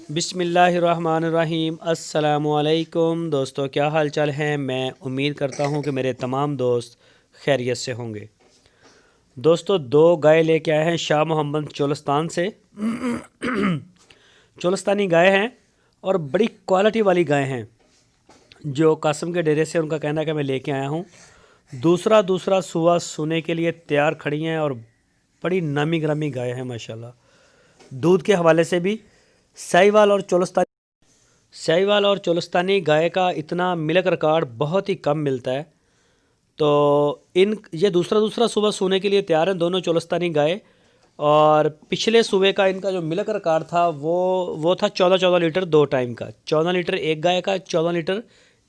बिस्मिल्लाहिर्रहमानिर्रहीम। अस्सलामुअलैकुम दोस्तों, क्या हाल चाल है। मैं उम्मीद करता हूँ कि मेरे तमाम दोस्त खैरियत से होंगे। दोस्तों, दो गाय लेके आए हैं शाह मोहम्मद चोलस्तान से। चोलस्तानी गाय हैं और बड़ी क्वालिटी वाली गाय हैं। जो कासम के डेरे से उनका कहना है कि मैं लेके आया हूँ। दूसरा सुबह सोने के लिए तैयार खड़ी हैं और बड़ी नामी ग्रामी गाय हैं माशाल्लाह। दूध के हवाले से भी साहिवाल और चोलस्तानी गाय का इतना मिल्क रिकॉर्ड बहुत ही कम मिलता है। तो ये दूसरा सुबह सोने के लिए तैयार हैं दोनों चोलस्तानी गाय। और पिछले सुबह का इनका जो मिल्क रिकॉर्ड था वो था 14 लीटर 2 टाइम का। 14 लीटर एक गाय का, 14 लीटर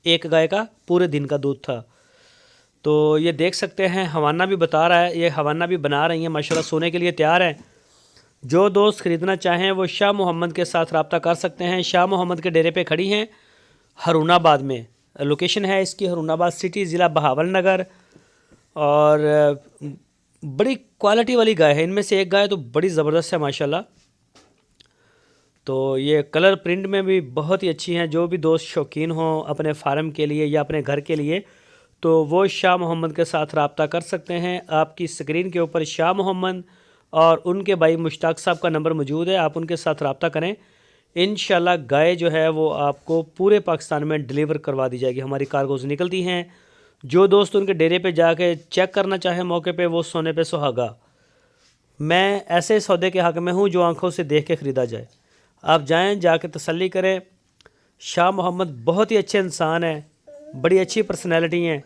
एक गाय का पूरे दिन का दूध था। तो ये देख सकते हैं, हवाना भी बता रहा है, ये हवाना भी बना रही हैं माशाल्लाह, सोने के लिए तैयार हैं। जो दोस्त ख़रीदना चाहें वो शाह मोहम्मद के साथ रब्ता कर सकते हैं। शाह मोहम्मद के डेरे पे खड़ी हैं हरुणाबाद में। लोकेशन है इसकी हरुणाबाद सिटी, ज़िला बहावल नगर। और बड़ी क्वालिटी वाली गाय है। इनमें से एक गाय तो बड़ी ज़बरदस्त है माशाल्लाह। तो ये कलर प्रिंट में भी बहुत ही अच्छी हैं। जो भी दोस्त शौकीन हों अपने फार्म के लिए या अपने घर के लिए, तो वो शाह मोहम्मद के साथ रब्ता कर सकते हैं। आपकी स्क्रीन के ऊपर शाह मोहम्मद और उनके भाई मुश्ताक साहब का नंबर मौजूद है, आप उनके साथ रब्ता करें। इंशाल्लाह गाय जो है वो आपको पूरे पाकिस्तान में डिलीवर करवा दी जाएगी। हमारी कार्गोज़ निकलती हैं। जो दोस्त उनके डेरे पे जाके चेक करना चाहे मौके पे, वो सोने पे सुहागा। मैं ऐसे सौदे के हक़ में हूँ जो आंखों से देख के ख़रीदा जाए। आप जाएं, जाके तसल्ली करें। शाह मोहम्मद बहुत ही अच्छे इंसान हैं, बड़ी अच्छी पर्सनैलिटी हैं,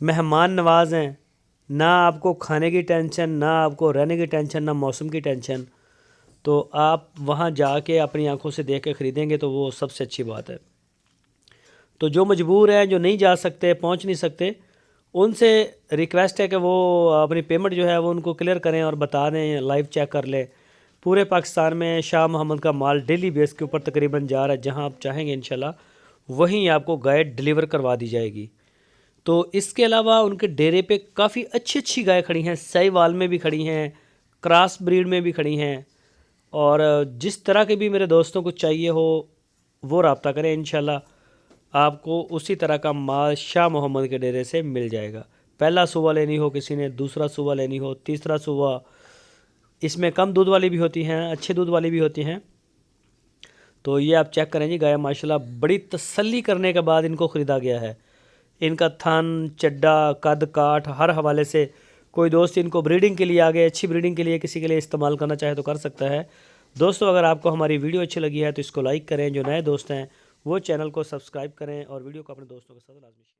मेहमान नवाज़ हैं। ना आपको खाने की टेंशन, ना आपको रहने की टेंशन, ना मौसम की टेंशन। तो आप वहाँ जाके अपनी आंखों से देख के ख़रीदेंगे तो वो सबसे अच्छी बात है। तो जो मजबूर हैं, जो नहीं जा सकते, पहुँच नहीं सकते, उनसे रिक्वेस्ट है कि वो अपनी पेमेंट जो है वो उनको क्लियर करें और बता दें, लाइव चेक कर लें। पूरे पाकिस्तान में शाह मोहम्मद का माल डेली बेस के ऊपर तकरीबन जा रहा है। जहाँ आप चाहेंगे इंशाल्लाह वहीं आपको गाय डिलीवर करवा दी जाएगी। तो इसके अलावा उनके डेरे पे काफ़ी अच्छी गाय खड़ी हैं। साहिवाल में भी खड़ी हैं, क्रॉस ब्रीड में भी खड़ी हैं। और जिस तरह के भी मेरे दोस्तों को चाहिए हो वो रब्ता करें, इंशाल्लाह आपको उसी तरह का माल शाह मोहम्मद के डेरे से मिल जाएगा। पहला सुबह लेनी हो किसी ने, दूसरा सुबह लेनी हो, तीसरा सुबह। इसमें कम दूध वाली भी होती हैं, अच्छे दूध वाली भी होती हैं। तो ये आप चेक करें जी, गाय माशाल्लाह बड़ी तसल्ली करने के बाद इनको ख़रीदा गया है। इनका थन, चड्डा, कद काठ हर हवाले से कोई दोस्त इनको ब्रीडिंग के लिए आगे, अच्छी ब्रीडिंग के लिए किसी के लिए इस्तेमाल करना चाहे तो कर सकता है। दोस्तों, अगर आपको हमारी वीडियो अच्छी लगी है तो इसको लाइक करें। जो नए दोस्त हैं वो चैनल को सब्सक्राइब करें और वीडियो को अपने दोस्तों के साथ लाजमी